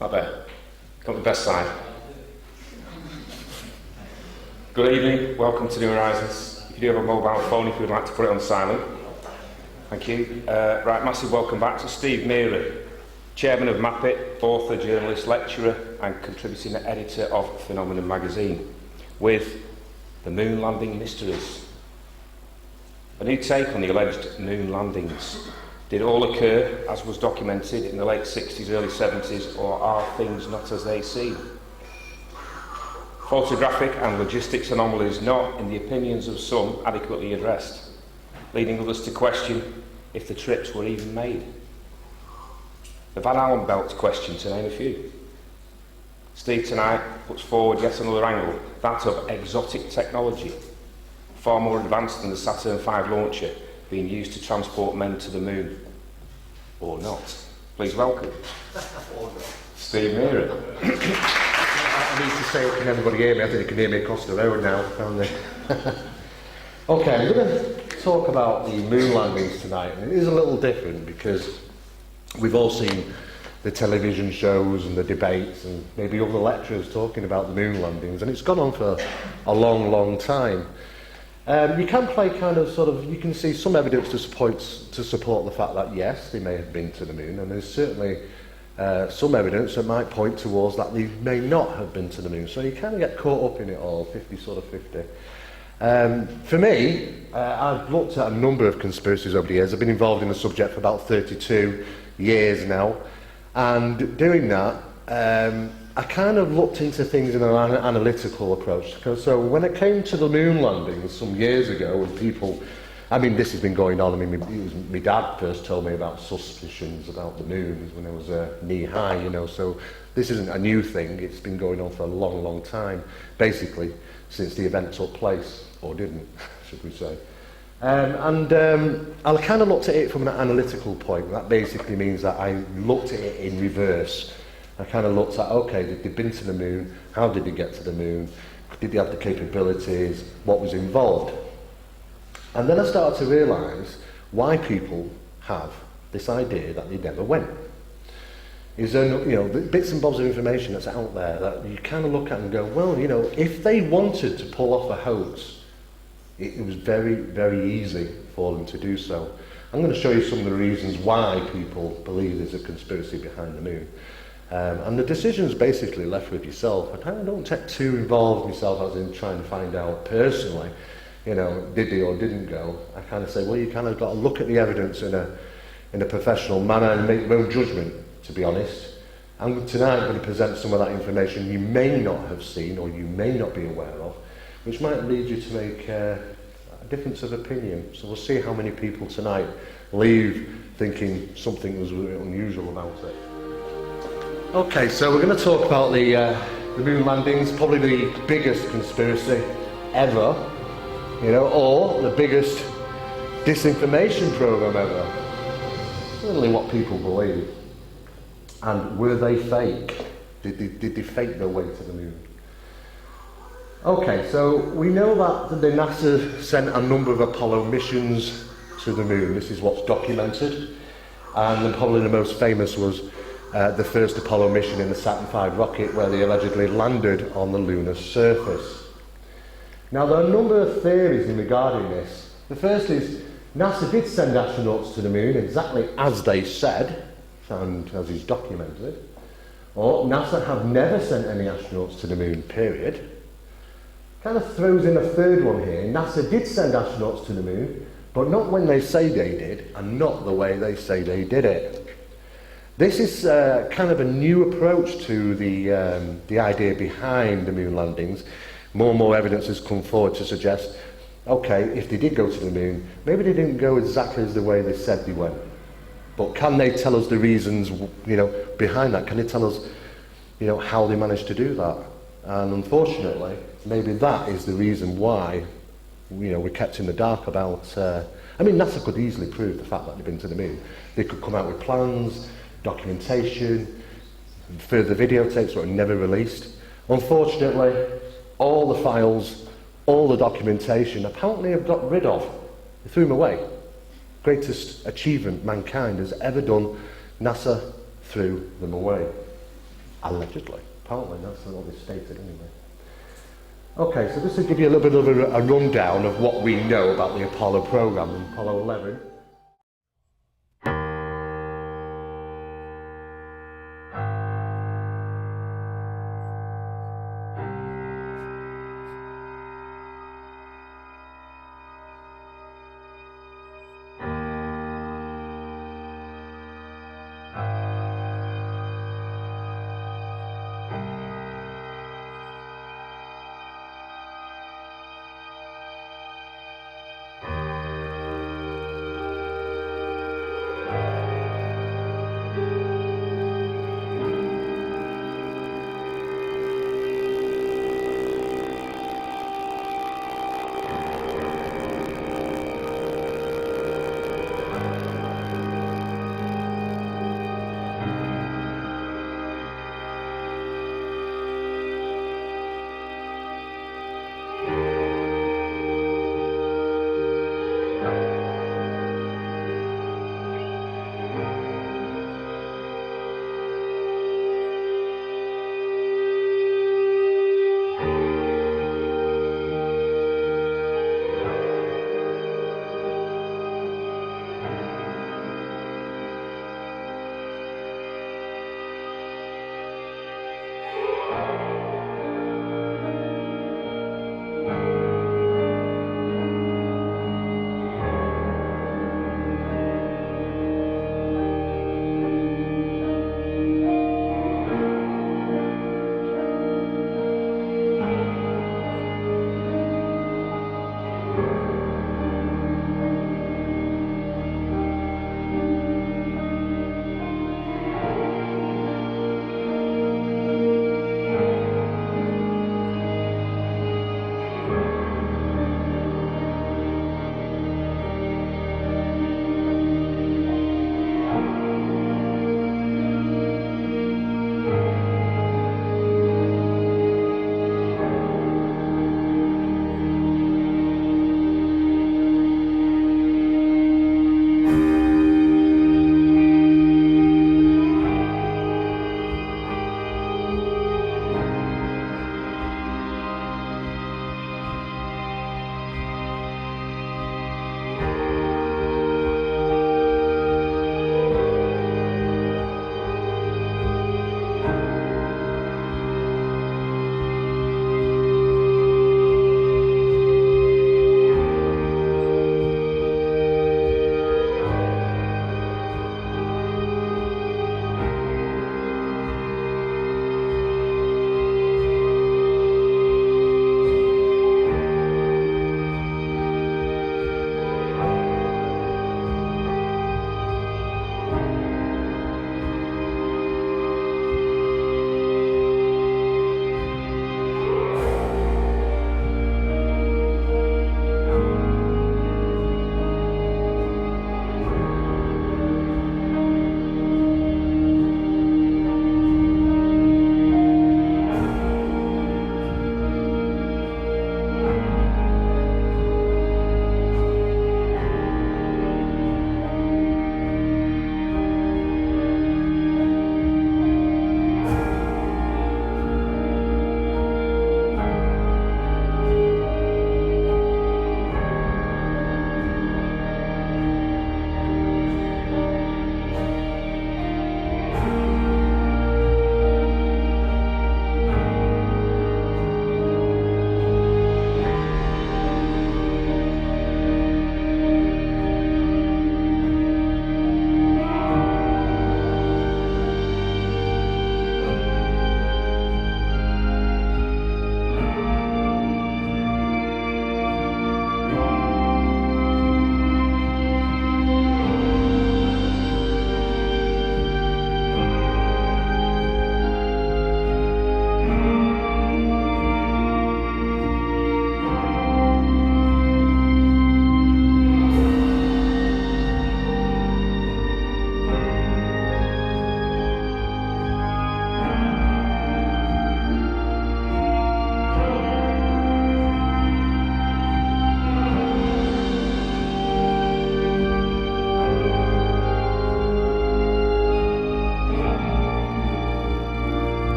Not bad. Got the best side. Good evening, welcome to New Horizons. If you do have a mobile phone, if you would like to put it on silent. Thank you. Right, massive welcome back to Steve Mera, Chairman of MAPIT, author, journalist, lecturer and contributing editor of Phenomenon magazine, with the moon landing mysteries. A new take on the alleged moon landings. Did all occur, as was documented, in the late 60s, early 70s, or are things not as they seem? Photographic and logistics anomalies not, in the opinions of some, adequately addressed, leading others to question if the trips were even made. The Van Allen belt question, to name a few. Steve tonight puts forward yet another angle, that of exotic technology, far more advanced than the Saturn V launcher, being used to transport men to the moon. Or not. Please welcome Steve Mera. I need to say it, can everybody hear me? I think they can hear me across the road now, can't they? Okay, I'm going to talk about the moon landings tonight. And it is a little different because we've all seen the television shows and the debates and maybe other lecturers talking about the moon landings, and it's gone on for a long, long time. You can play you can see some evidence to support the fact that yes, they may have been to the moon, and there's certainly some evidence that might point towards that they may not have been to the moon. So you kind of get caught up in it all, 50. For me, I've looked at a number of conspiracies over the years. I've been involved in the subject for about 32 years now, and doing that, I kind of looked into things in an analytical approach. So when it came to the moon landings some years ago, when people, this has been going on. It was my dad first told me about suspicions about the moon when I was knee high, so this isn't a new thing. It's been going on for a long, long time, basically since the event took place, or didn't, should we say. I kind of looked at it from an analytical point. That basically means that I looked at it in reverse. I kind of looked at, okay, did they been to the moon? How did they get to the moon? Did they have the capabilities? What was involved? And then I started to realise why people have this idea that they never went. Is there, the bits and bobs of information that's out there that you kind of look at and go, well, if they wanted to pull off a hoax, it was very, very easy for them to do so. I'm going to show you some of the reasons why people believe there's a conspiracy behind the moon. And the decision's basically left with yourself. I kind of don't get too involved myself as in trying to find out personally, did they or didn't go. I kind of say, well, you kind of got to look at the evidence in a professional manner and make your own judgment, to be honest. I'm tonight going to present some of that information you may not have seen or you may not be aware of, which might lead you to make a difference of opinion. So we'll see how many people tonight leave thinking something was unusual about it. Okay, so we're going to talk about the moon landings, probably the biggest conspiracy ever, or the biggest disinformation program ever. Certainly what people believe. And were they fake? Did they fake their way to the moon? Okay, so we know that the NASA sent a number of Apollo missions to the moon. This is what's documented. And probably the most famous was the first Apollo mission in the Saturn V rocket, where they allegedly landed on the lunar surface. Now, there are a number of theories regarding this. The first is NASA did send astronauts to the moon exactly as they said, and as is documented, or NASA have never sent any astronauts to the moon, period. Kind of throws in a third one here. NASA did send astronauts to the moon, but not when they say they did, and not the way they say they did it. This is kind of a new approach to the idea behind the moon landings. More and more evidence has come forward to suggest, okay, if they did go to the moon, maybe they didn't go exactly as the way they said they went. But can they tell us the reasons, behind that? Can they tell us, how they managed to do that? And unfortunately, maybe that is the reason why, we're kept in the dark about. NASA could easily prove the fact that they've been to the moon. They could come out with plans, documentation, further videotapes that were never released. Unfortunately, all the files, all the documentation, apparently have got rid of. They threw them away. Greatest achievement mankind has ever done, NASA threw them away. Allegedly. Apparently, that's what they stated anyway. Okay, so this will give you a little bit of a rundown of what we know about the Apollo program and Apollo 11.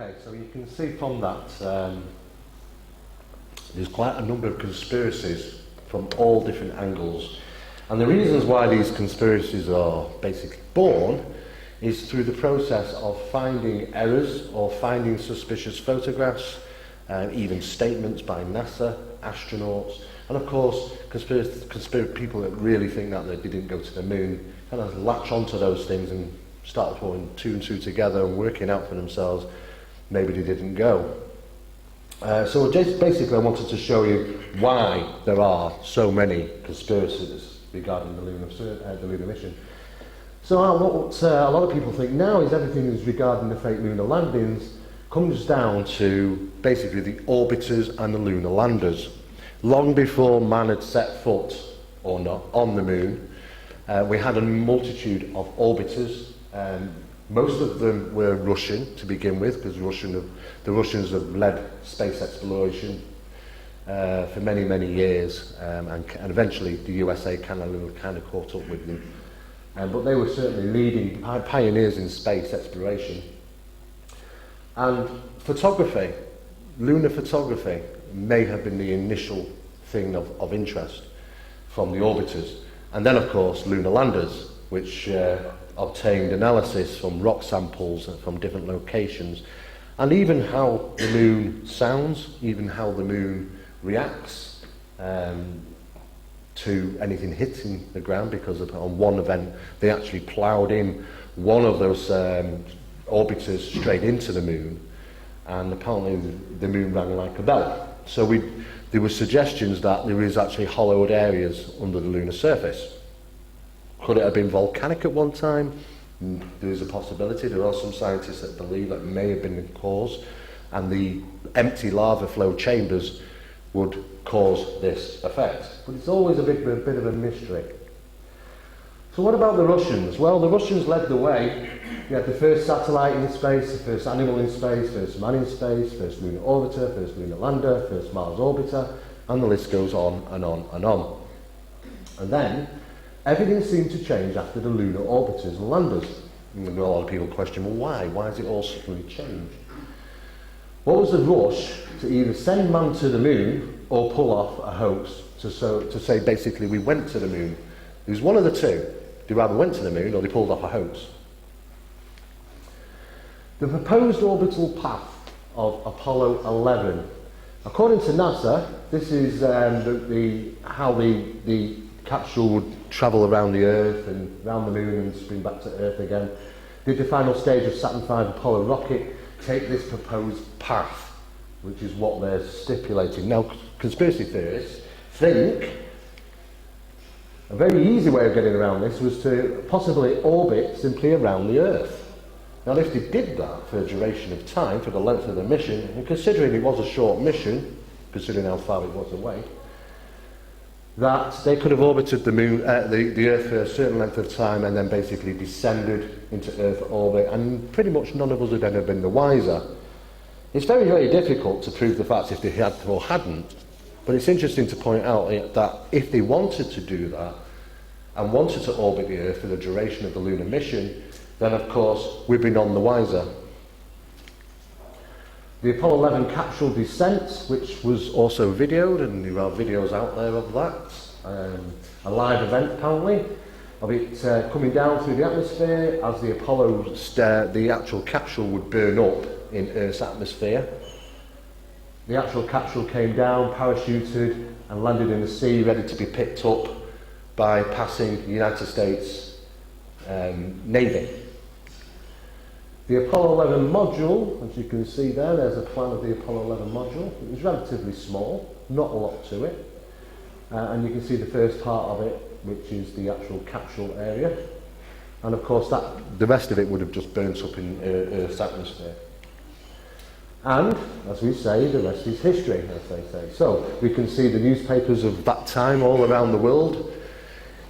Okay, so you can see from that there's quite a number of conspiracies from all different angles. And the reasons why these conspiracies are basically born is through the process of finding errors or finding suspicious photographs, even statements by NASA, astronauts, and of course conspiracy people that really think that they didn't go to the moon kind of latch onto those things and start putting two and two together and working out for themselves maybe they didn't go. So just basically I wanted to show you why there are so many conspiracies regarding the lunar mission. So what a lot of people think now is everything is regarding the fake lunar landings comes down to basically the orbiters and the lunar landers. Long before man had set foot or not on the moon, we had a multitude of orbiters. Most of them were Russian to begin with, because the Russians have led space exploration for many, many years, and eventually the USA kind of caught up with them. But they were certainly leading pioneers in space exploration. And photography, lunar photography, may have been the initial thing of interest from the orbiters. And then, of course, lunar landers, which obtained analysis from rock samples from different locations, and even how the moon sounds, even how the moon reacts to anything hitting the ground, because on one event they actually ploughed in one of those orbiters straight into the moon, and apparently the moon rang like a bell. So there were suggestions that there is actually hollowed areas under the lunar surface. Could it have been volcanic at one time? There is a possibility. There are some scientists that believe that may have been the cause, and the empty lava flow chambers would cause this effect. But it's always a bit of a mystery. So what about the Russians? Well, the Russians led the way. You had the first satellite in space, the first animal in space, first man in space, first lunar orbiter, first lunar lander, first Mars orbiter, and the list goes on and on and on. And then everything seemed to change after the lunar orbiters and landers. And a lot of people question, well, why? Why has it all suddenly changed? What was the rush to either send man to the moon or pull off a hoax to say basically we went to the moon? It was one of the two. They either went to the moon or they pulled off a hoax. The proposed orbital path of Apollo 11. According to NASA, this is how the capsule would travel around the Earth and around the moon and spin back to Earth again. Did the final stage of Saturn V Apollo rocket take this proposed path, which is what they're stipulating. Now, conspiracy theorists think a very easy way of getting around this was to possibly orbit simply around the Earth. Now, if they did that for a duration of time, for the length of the mission, and considering it was a short mission, considering how far it was away, that they could have orbited the moon, the Earth for a certain length of time and then basically descended into Earth orbit, and pretty much none of us had ever been the wiser. It's very, very difficult to prove the facts if they had or hadn't, but it's interesting to point out that if they wanted to do that and wanted to orbit the Earth for the duration of the lunar mission, then of course we'd be none the wiser. The Apollo 11 capsule descent, which was also videoed, and there are videos out there of that, a live event apparently, of it coming down through the atmosphere as the Apollo, the actual capsule would burn up in Earth's atmosphere. The actual capsule came down, parachuted, and landed in the sea, ready to be picked up by passing the United States Navy. The Apollo 11 module, as you can see there, there's a plan of the Apollo 11 module. It was relatively small, not a lot to it. And you can see the first part of it, which is the actual capsule area. And of course, the rest of it would have just burnt up in Earth's atmosphere. And, as we say, the rest is history, as they say. So, we can see the newspapers of that time all around the world.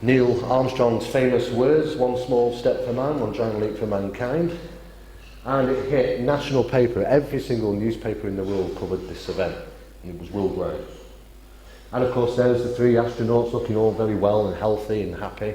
Neil Armstrong's famous words, "One small step for man, one giant leap for mankind." And it hit national paper. Every single newspaper in the world covered this event. It was worldwide. And of course there's the 3 astronauts looking all very well and healthy and happy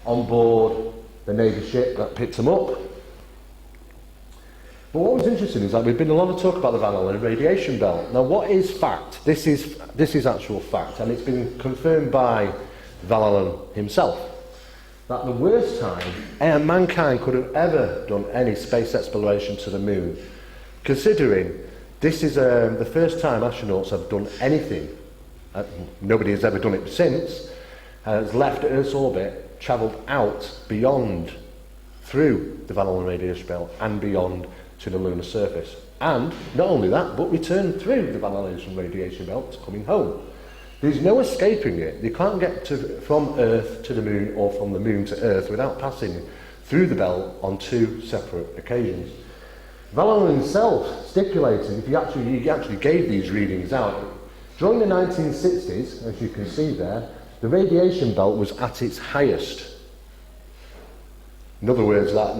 on board the Navy ship that picked them up. But what was interesting is that we've been a lot of talk about the Van Allen radiation belt. Now what is fact? This is actual fact, and it's been confirmed by Van Allen himself, that the worst time mankind could have ever done any space exploration to the moon, considering this is the first time astronauts have done anything, nobody has ever done it since, has left Earth's orbit, travelled out beyond, through the Van Allen radiation belt and beyond to the lunar surface. And not only that, but returned through the Van Allen radiation belt coming home. There's no escaping it. You can't get from Earth to the moon or from the moon to Earth without passing through the belt on 2 separate occasions. Van Allen himself stipulated, he actually gave these readings out. During the 1960s, as you can see there, the radiation belt was at its highest. In other words, that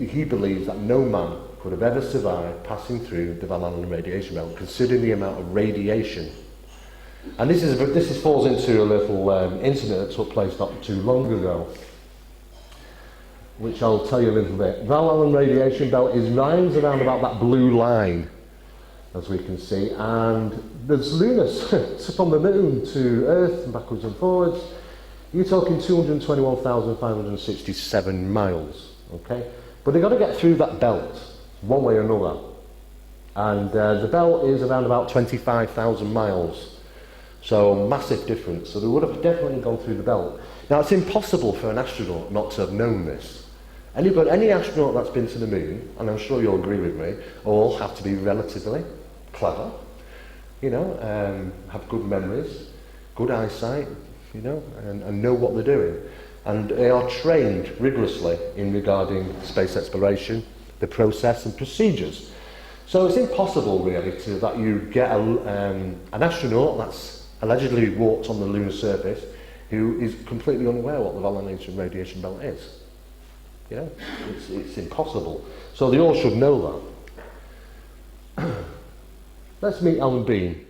he believes that no man could have ever survived passing through the Van Allen radiation belt, considering the amount of radiation. And this falls into a little incident that took place not too long ago, which I'll tell you a little bit. Van Allen radiation belt lines around about that blue line, as we can see, and there's lunas from the moon to Earth and backwards and forwards. You're talking 221,567 miles, okay? But they've got to get through that belt, one way or another. And the belt is around about 25,000 miles. So, massive difference. So they would have definitely gone through the belt. Now, it's impossible for an astronaut not to have known this. Any astronaut that's been to the moon, and I'm sure you'll agree with me, all have to be relatively clever, have good memories, good eyesight, and know what they're doing. And they are trained rigorously in regarding space exploration, the process and procedures. So it's impossible, really, that you get an astronaut that's allegedly walked on the lunar surface who is completely unaware what the Van Allen radiation belt is. It's impossible. So they all should know that. Let's meet Alan Bean.